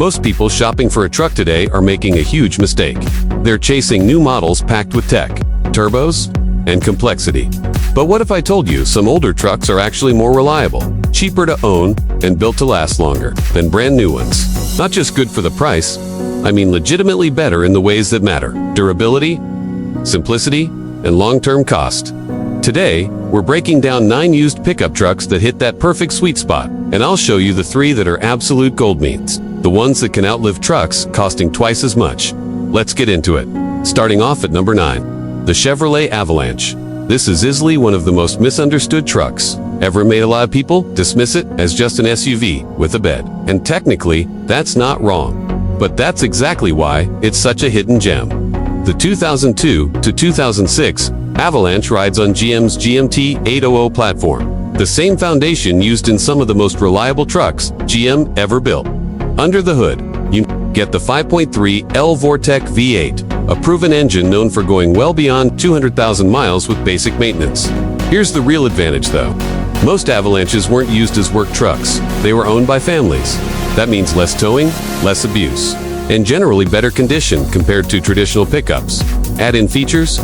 Most people shopping for a truck today are making a huge mistake. They're chasing new models packed with tech, turbos, and complexity. But what if I told you some older trucks are actually more reliable, cheaper to own, and built to last longer than brand new ones? Not just good for the price, I mean legitimately better in the ways that matter: durability, simplicity, and long-term cost. Today, we're breaking down 9 used pickup trucks that hit that perfect sweet spot, and I'll show you the 3 that are absolute goldmines, the ones that can outlive trucks costing twice as much. Let's get into it. Starting off at number 9, the Chevrolet Avalanche. This is easily one of the most misunderstood trucks ever made. A lot of people dismiss it as just an SUV with a bed, and technically, that's not wrong. But that's exactly why it's such a hidden gem. The 2002 to 2006 Avalanche rides on GM's GMT 800 platform, the same foundation used in some of the most reliable trucks GM ever built. Under the hood, you get the 5.3L Vortec V8, a proven engine known for going well beyond 200,000 miles with basic maintenance. Here's the real advantage though. Most Avalanches weren't used as work trucks. They were owned by families. That means less towing, less abuse, and generally better condition compared to traditional pickups. Add in features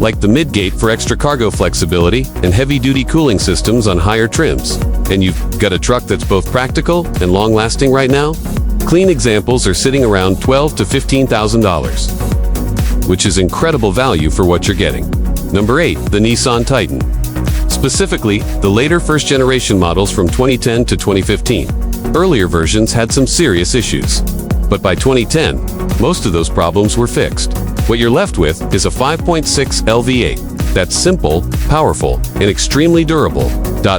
like the midgate for extra cargo flexibility and heavy-duty cooling systems on higher trims, and you've got a truck that's both practical and long-lasting right now. Clean examples are sitting around $12,000 to $15,000, which is incredible value for what you're getting. Number 8, the Nissan Titan. Specifically, the later first-generation models from 2010 to 2015. Earlier versions had some serious issues, but by 2010, most of those problems were fixed. What you're left with is a 5.6L V8 that's simple, powerful, and extremely durable.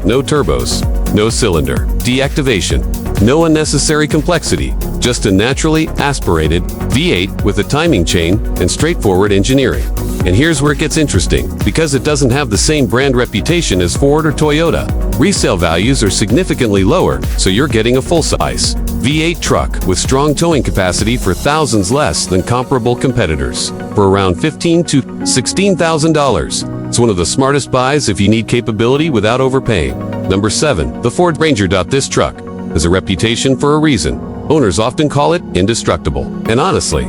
No turbos, no cylinder deactivation, no unnecessary complexity, just a naturally aspirated V8 with a timing chain and straightforward engineering. And here's where it gets interesting. Because it doesn't have the same brand reputation as Ford or Toyota, resale values are significantly lower, so you're getting a full-size V8 truck with strong towing capacity for thousands less than comparable competitors, for around $15,000 to $16,000. It's one of the smartest buys if you need capability without overpaying. Number 7, the Ford Ranger. This truck has a reputation for a reason. Owners often call it indestructible. And honestly,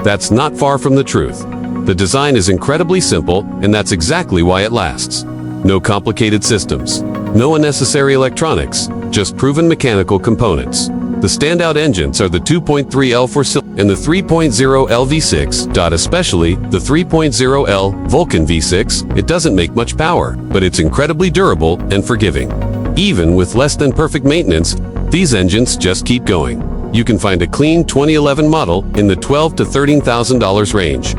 that's not far from the truth. The design is incredibly simple, and that's exactly why it lasts. No complicated systems, no unnecessary electronics, just proven mechanical components. The standout engines are the 2.3L 4-cylinder and the 3.0L V6. Especially the 3.0L Vulcan V6. It doesn't make much power, but it's incredibly durable and forgiving. Even with less than perfect maintenance, these engines just keep going. You can find a clean 2011 model in the $12,000 to $13,000 range,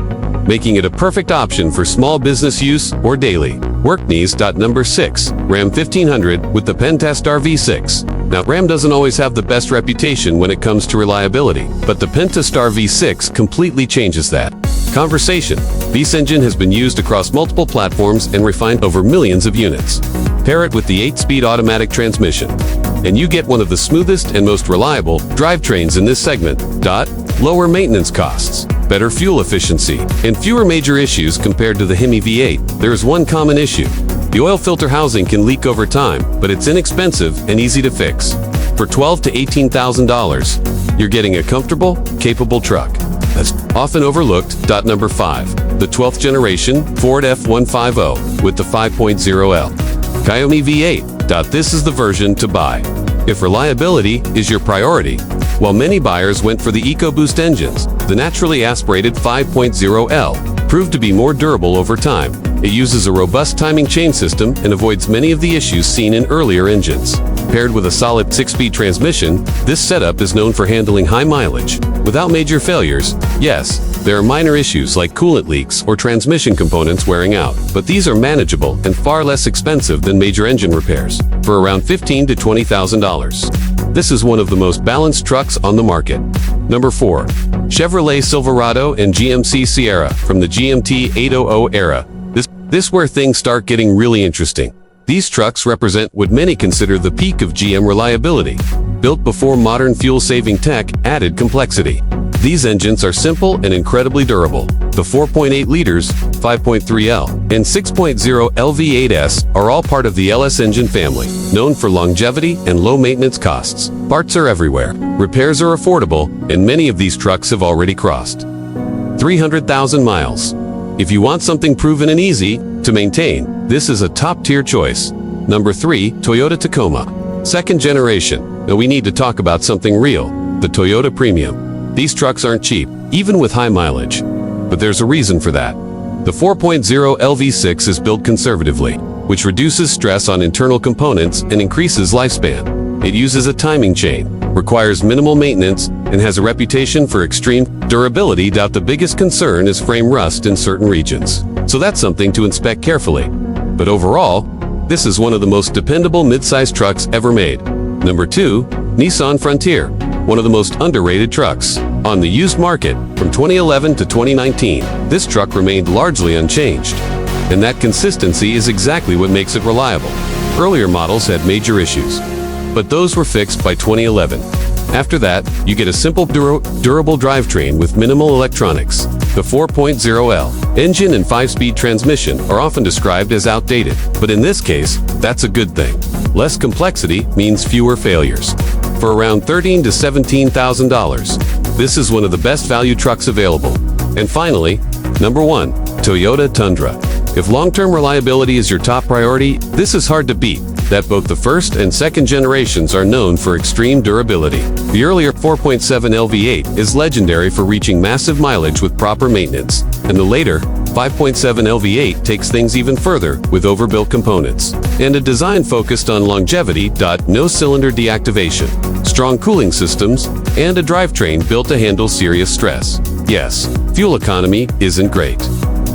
making it a perfect option for small business use or daily work needs. Number 6, Ram 1500 with the Pentastar V6. Now, Ram doesn't always have the best reputation when it comes to reliability, but the Pentastar V6 completely changes that conversation. This engine has been used across multiple platforms and refined over millions of units. Pair it with the 8-speed automatic transmission, and you get one of the smoothest and most reliable drivetrains in this segment. Lower maintenance costs, better fuel efficiency, and fewer major issues compared to the Hemi V8. There is one common issue. The oil filter housing can leak over time, but it's inexpensive and easy to fix. For $12,000 to $18,000, you're getting a comfortable, capable truck that's often overlooked. Number 5, the 12th generation Ford F-150 with the 5.0L Coyote V8. This is the version to buy if reliability is your priority. While many buyers went for the EcoBoost engines, the naturally aspirated 5.0L proved to be more durable over time. It uses a robust timing chain system and avoids many of the issues seen in earlier engines. Paired with a solid 6-speed transmission, this setup is known for handling high mileage without major failures. Yes, there are minor issues like coolant leaks or transmission components wearing out, but these are manageable and far less expensive than major engine repairs, for around $15,000 to $20,000. This is one of the most balanced trucks on the market. Number 4, Chevrolet Silverado and GMC Sierra from the GMT 800 era. This where things start getting really interesting. These trucks represent what many consider the peak of GM reliability, built before modern fuel-saving tech added complexity. These engines are simple and incredibly durable. The 4.8 liters, 5.3L, and 6.0 LV8S are all part of the LS engine family, known for longevity and low maintenance costs. Parts are everywhere, repairs are affordable, and many of these trucks have already crossed 300,000 miles. If you want something proven and easy to maintain, this is a top-tier choice. Number 3, Toyota Tacoma. Second generation. Now we need to talk about something real, the Toyota Premium. These trucks aren't cheap, even with high mileage. But there's a reason for that. The 4.0 LV6 is built conservatively, which reduces stress on internal components and increases lifespan. It uses a timing chain, requires minimal maintenance, and has a reputation for extreme durability. The biggest concern is frame rust in certain regions. So that's something to inspect carefully. But overall, this is one of the most dependable mid-size trucks ever made. Number 2, Nissan Frontier, one of the most underrated trucks. On the used market, from 2011 to 2019, this truck remained largely unchanged. And that consistency is exactly what makes it reliable. Earlier models had major issues, but those were fixed by 2011. After that, you get a simple durable drivetrain with minimal electronics. The 4.0L engine and 5-speed transmission are often described as outdated, but in this case, that's a good thing. Less complexity means fewer failures. For around $13,000 to $17,000, this is one of the best value trucks available. And finally, number 1, Toyota Tundra. If long-term reliability is your top priority, this is hard to beat. That both the first and second generations are known for extreme durability. The earlier 4.7 LV8 is legendary for reaching massive mileage with proper maintenance, and the later 5.7 LV8 takes things even further with overbuilt components and a design focused on longevity. No cylinder deactivation, strong cooling systems, and a drivetrain built to handle serious stress. Yes, fuel economy isn't great,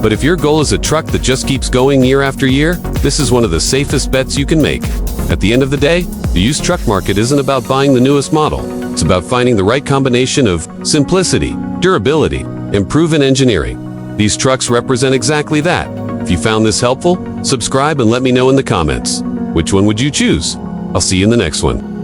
but if your goal is a truck that just keeps going year after year, this is one of the safest bets you can make. At the end of the day, the used truck market isn't about buying the newest model. It's about finding the right combination of simplicity, durability, and proven engineering. These trucks represent exactly that. If you found this helpful, subscribe and let me know in the comments. Which one would you choose? I'll see you in the next one.